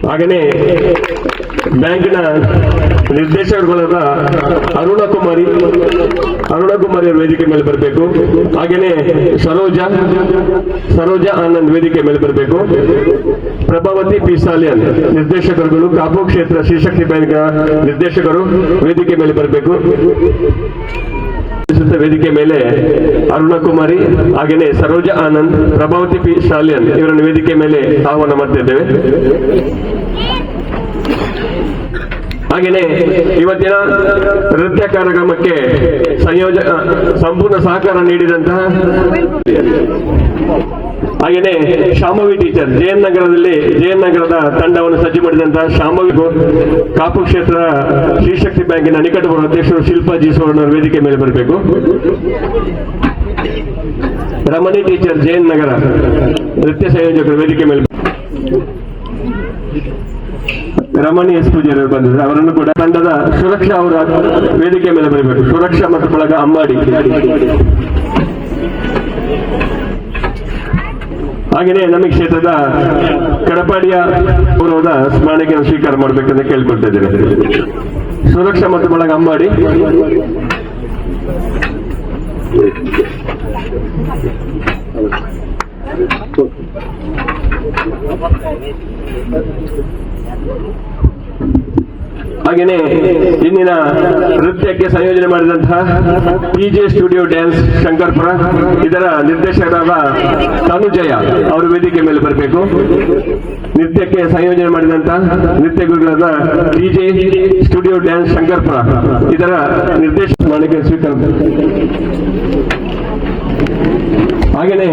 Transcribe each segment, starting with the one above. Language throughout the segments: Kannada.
ಹಾಗೆಯೇ ಬ್ಯಾಂಕಿನ ನಿರ್ದೇಶಕರುಗಳಾದ ಅರುಣ ಕುಮಾರಿ ಅವರು ವೇದಿಕೆ ಮೇಲೆ ಬರಬೇಕು. ಹಾಗೆಯೇ ಸರೋಜಾ ಆನಂದ್ ವೇದಿಕೆ ಮೇಲೆ ಬರಬೇಕು. ಪ್ರಭಾವತಿ ಪಿ ಸಾಲಿಯನ್ ನಿರ್ದೇಶಕರುಗಳು, ಕಾಪು ಕ್ಷೇತ್ರ ಶ್ರೀಶಕ್ತಿ ಬ್ಯಾಂಕ್ ನಿರ್ದೇಶಕರು ವೇದಿಕೆ ಮೇಲೆ ಬರಬೇಕು. ವೇದಿಕೆ ಮೇಲೆ ಅರುಣ ಕುಮಾರಿ ಹಾಗೆಯೇ ಸರೋಜಾ ಆನಂದ್, ಪ್ರಭಾವತಿ ಪಿ ಸಾಲಿಯನ್ ಇವರನ್ನು ವೇದಿಕೆ ಮೇಲೆ ಆಹ್ವಾನ ಮಾಡ್ತಿದ್ದೇವೆ. ಹಾಗೆಯೇ ಇವತ್ತಿನ ನೃತ್ಯ ಕಾರ್ಯಕ್ರಮಕ್ಕೆ ಸಂಪೂರ್ಣ ಸಹಕಾರ ನೀಡಿದಂತಹ ಹಾಗೆಯೇ ಶಾಂಭವಿ ಟೀಚರ್ ಜೆಎನ್ ನಗರದ ತಂಡವನ್ನು ಸಜ್ಜು ಮಾಡಿದಂತಹ ಶಾಂಭವಿ, ಕಾಪು ಕ್ಷೇತ್ರ ಶ್ರೀಶಕ್ತಿ ಬ್ಯಾಂಕಿನ ನಿಕಟಪೂರ್ವ ಅಧ್ಯಕ್ಷರು ಶಿಲ್ಪಾ ಜಿ ಸುವರ್ಣ ವೇದಿಕೆ ಮೇಲೆ ಬರಬೇಕು. ರಮಣಿ ಟೀಚರ್ ಜೆಎನ್ ನಗರ ನೃತ್ಯ ಸಂಯೋಜಕರು ವೇದಿಕೆ ಮೇಲೆ, ರಮಣಿ ಎಸ್ ಪೂಜಾರಿ ಅವರು ಬಂದಿದ್ದಾರೆ, ಅವರನ್ನು ಕೂಡ ತಂಡದ ಸುರಕ್ಷಾ ಅವರ ವೇದಿಕೆ ಮೇಲೆ ಬರಬೇಕು. ಸುರಕ್ಷಾ ಮತ್ತು ಬಳಗ ಅಮ್ಮಾಡಿ. ಹಾಗೆಯೇ ನಮ್ಮ ಕ್ಷೇತ್ರದ ಕಡಪಾಡಿಯ ಗೌರವದ ಸ್ಮರಣೆಯನ್ನು ಸ್ವೀಕಾರ ಮಾಡಬೇಕೆಂದು ಕೇಳಿಕೊಳ್ತಾ ಇದ್ದೇನೆ. ಸುರಕ್ಷಾ ಮತ್ತು ಬಳಗ ಅಮ್ಮಾಡಿ. ಹಾಗೆಯೇ ಇಂದಿನ ನೃತ್ಯಕ್ಕೆ ಸಂಯೋಜನೆ ಮಾಡಿದಂತಹ ಪಿಜೆ ಸ್ಟುಡಿಯೋ ಡ್ಯಾನ್ಸ್ ಶಂಕರ್ಪುರ ಇದರ ನಿರ್ದೇಶಕರಾದ ತನುಜಯ ಅವರು ವೇದಿಕೆ ಮೇಲೆ ಬರಬೇಕು. ನೃತ್ಯಕ್ಕೆ ಸಂಯೋಜನೆ ಮಾಡಿದಂತಹ ನೃತ್ಯ ಗುರುಗಳಾದ ಪಿಜೆ ಸ್ಟುಡಿಯೋ ಡ್ಯಾನ್ಸ್ ಶಂಕರ್ಪುರ ಇದರ ನಿರ್ದೇಶಕ ಮಾಡಲಿಕ್ಕೆ ಸ್ವೀಕಾರ. ಹಾಗೆಯೇ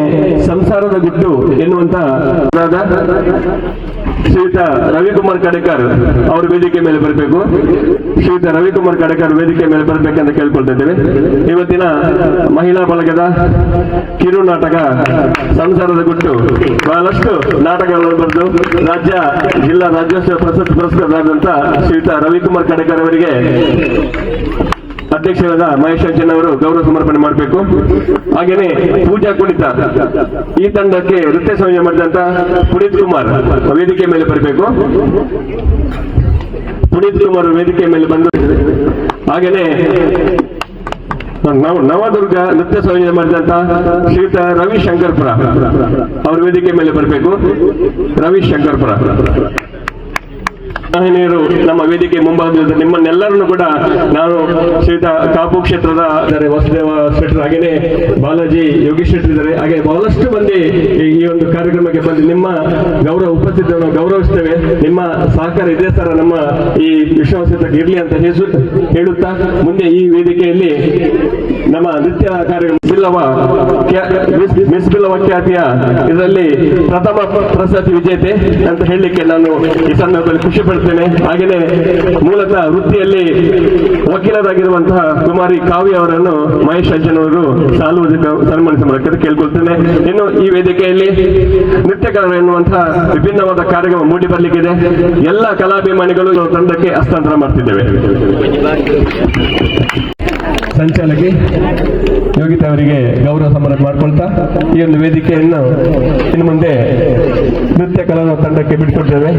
ಸಂಸಾರದ ಗುಟ್ಟು ಎನ್ನುವಂತ ಶ್ರೀಯುತ ರವಿಕುಮಾರ್ ಕಡೇಕರ್ ಅವರು ವೇದಿಕೆ ಮೇಲೆ ಬರಬೇಕು. ಶ್ರೀಯುತ ರವಿಕುಮಾರ್ ಕಡೇಕರ್ ವೇದಿಕೆ ಮೇಲೆ ಬರಬೇಕಂತ ಕೇಳ್ಕೊಳ್ತಾ ಇದ್ದೇವೆ. ಇವತ್ತಿನ ಮಹಿಳಾ ಬಳಗದ ಕಿರು ನಾಟಕ ಸಂಸಾರದ ಗುಟ್ಟು ಬಹಳಷ್ಟು ನಾಟಕಗಳನ್ನು ಬರೆದು ಜಿಲ್ಲಾ ರಾಜ್ಯೋತ್ಸವ ಪ್ರಶಸ್ತಿ ಪುರಸ್ಕೃತರಾದಂತ ಶ್ರೀಯುತ ರವಿಕುಮಾರ್ ಕಡೇಕರ್ ಅವರಿಗೆ ಅಧ್ಯಕ್ಷರಾದ ಮಹೇಶ್ ಅಜ್ಜನ್ ಅವರು ಗೌರವ ಸಮರ್ಪಣೆ ಮಾಡಬೇಕು. ಹಾಗೆಯೇ ಪೂಜಾ ಕುಣಿತ ಈ ತಂಡಕ್ಕೆ ನೃತ್ಯ ಸಂಯೋಜನೆ ಮಾಡಿದಂತ ಪುನೀತ್ ಕುಮಾರ್ ವೇದಿಕೆ ಮೇಲೆ ಬರಬೇಕು. ಪುನೀತ್ ಕುಮಾರ್ ವೇದಿಕೆ ಮೇಲೆ ಬಂದು, ಹಾಗೆಯೇ ನವದುರ್ಗ ನೃತ್ಯ ಸಂಯೋಜನೆ ಮಾಡಿದಂತ ಶ್ರೀಯುತ ರವಿ ಶಂಕರ್ಪುರ ಅವರು ವೇದಿಕೆ ಮೇಲೆ ಬರಬೇಕು. ರವಿ ಶಂಕರ್ಪುರ. ಮಹನೀಯರು ನಮ್ಮ ವೇದಿಕೆ ಮುಂಭಾಗದಲ್ಲಿ ನಿಮ್ಮನ್ನೆಲ್ಲರನ್ನು ಕೂಡ ನಾನು ಶ್ರೀಯುತ ಕಾಪು ಕ್ಷೇತ್ರದ ವಸುದೇವ ಶೆಟ್ಟರ್ ಹಾಗೇನೆ ಬಾಲಾಜಿ ಯೋಗೀಶ್ ಶೆಟ್ಟರ್ ಇದ್ದಾರೆ, ಹಾಗೆ ಬಹಳಷ್ಟು ಮಂದಿ ಈ ಒಂದು ಕಾರ್ಯಕ್ರಮಕ್ಕೆ ಬಂದು ನಿಮ್ಮ ಗೌರವ ಉಪಸ್ಥಿತಿಯನ್ನು ಗೌರವಿಸ್ತೇವೆ. ನಿಮ್ಮ ಸಹಕಾರ ಇದೇ ತರ ನಮ್ಮ ಈ ವಿಶ್ವವಿದ್ಯಾಲಯಕ್ಕೆ ಇರಲಿ ಅಂತ ಹೇಳುತ್ತಾ ಮುಂದೆ ಈ ವೇದಿಕೆಯಲ್ಲಿ ನಮ್ಮ ನೃತ್ಯ ಕಾರ್ಯಕ್ರಮ ಮಿಸ್ ಬಿಲ್ಲವ ಖ್ಯಾತಿಯ ಇದರಲ್ಲಿ ಪ್ರಥಮ ಪ್ರಶಸ್ತಿ ವಿಜೇತೆ ಅಂತ ಹೇಳಲಿಕ್ಕೆ ನಾನು ಈ ಸಂದರ್ಭದಲ್ಲಿ ಖುಷಿ ಪಡ್ತೇನೆ. ಹಾಗೆಯೇ ಮೂಲತಃ ವೃತ್ತಿಯಲ್ಲಿ ವಕೀಲರಾಗಿರುವಂತಹ ಕುಮಾರಿ ಕಾವ್ಯ ಅವರನ್ನು ಮಹೇಶ್ ಅಜ್ಜನವರು ಸಾಲುವುದಕ್ಕೆ ಸನ್ಮಾನಿಸಬೇಕು ಕೇಳ್ಕೊಳ್ತೇನೆ. ಇನ್ನು ಈ ವೇದಿಕೆಯಲ್ಲಿ ನೃತ್ಯಗಾರರು ಎನ್ನುವಂತಹ ವಿಭಿನ್ನವಾದ ಕಾರ್ಯಕ್ರಮ ಮೂಡಿ ಬರಲಿಕ್ಕಿದೆ. ಎಲ್ಲ ಕಲಾಭಿಮಾನಿಗಳು ತಂಡಕ್ಕೆ ಹಸ್ತಾಂತರ ಮಾಡ್ತಿದ್ದೇವೆ. ಸಂಚಾಲಕಿ ಯೋಗಿತಾ ಅವರಿಗೆ ಗೌರವ ಸನ್ಮಾನ ಮಾಡಿಕೊಳ್ತಾ ಈ ಒಂದು ವೇದಿಕೆಯನ್ನು ಇನ್ನು ಮುಂದೆ ನೃತ್ಯ ಕಲಾ ತಂಡಕ್ಕೆ ಬಿಟ್ಟುಕೊಡ್ತೇವೆ.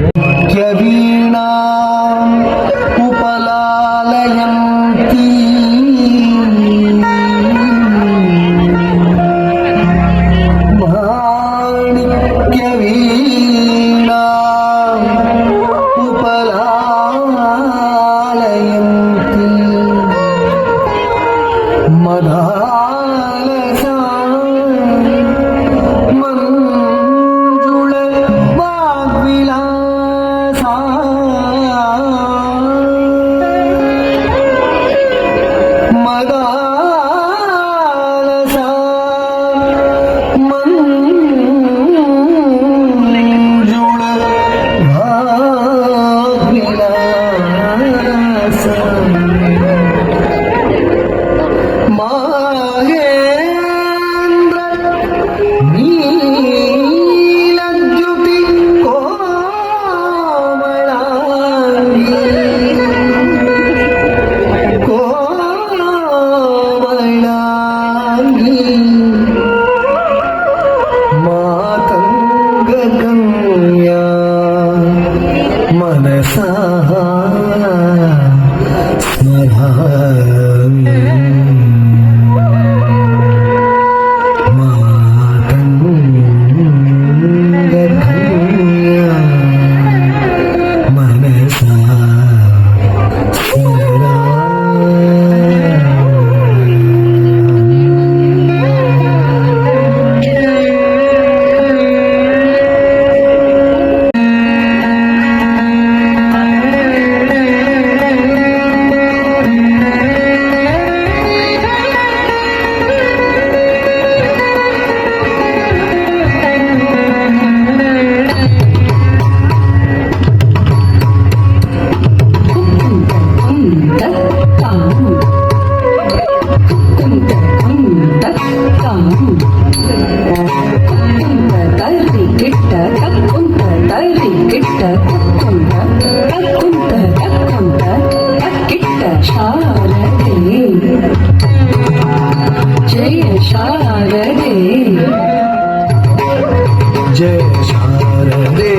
जय शारदे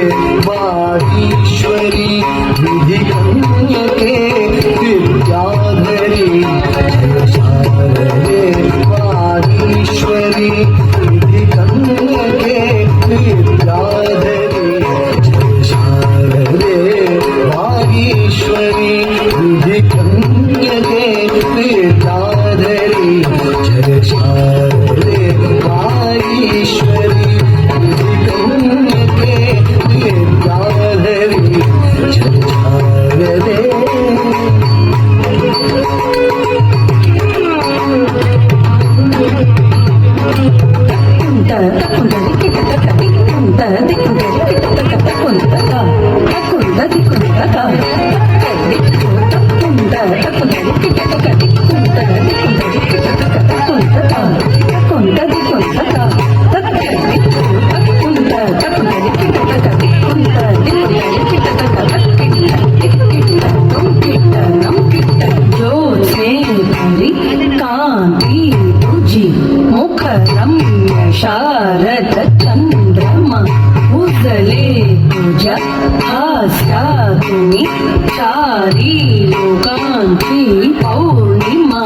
वागीश्वरी विधि कन्यके विद्याधरी। जय शारदे वागीश्वरी विधि कन्यके विद्याधरी। जय शारदे वागीश्वरी विधि कन्यके विद्याधरी। जय शारदे वागीश्वरी शारद चंद्रमा उजले तुझ्या हास्यातुनी चारी लोकांची पौर्णिमा।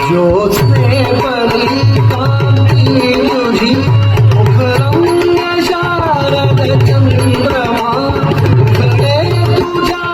ज्योत्स्ने परी कांती तुझी मुखरम्य शारद चंद्रमा उजले तुझ्या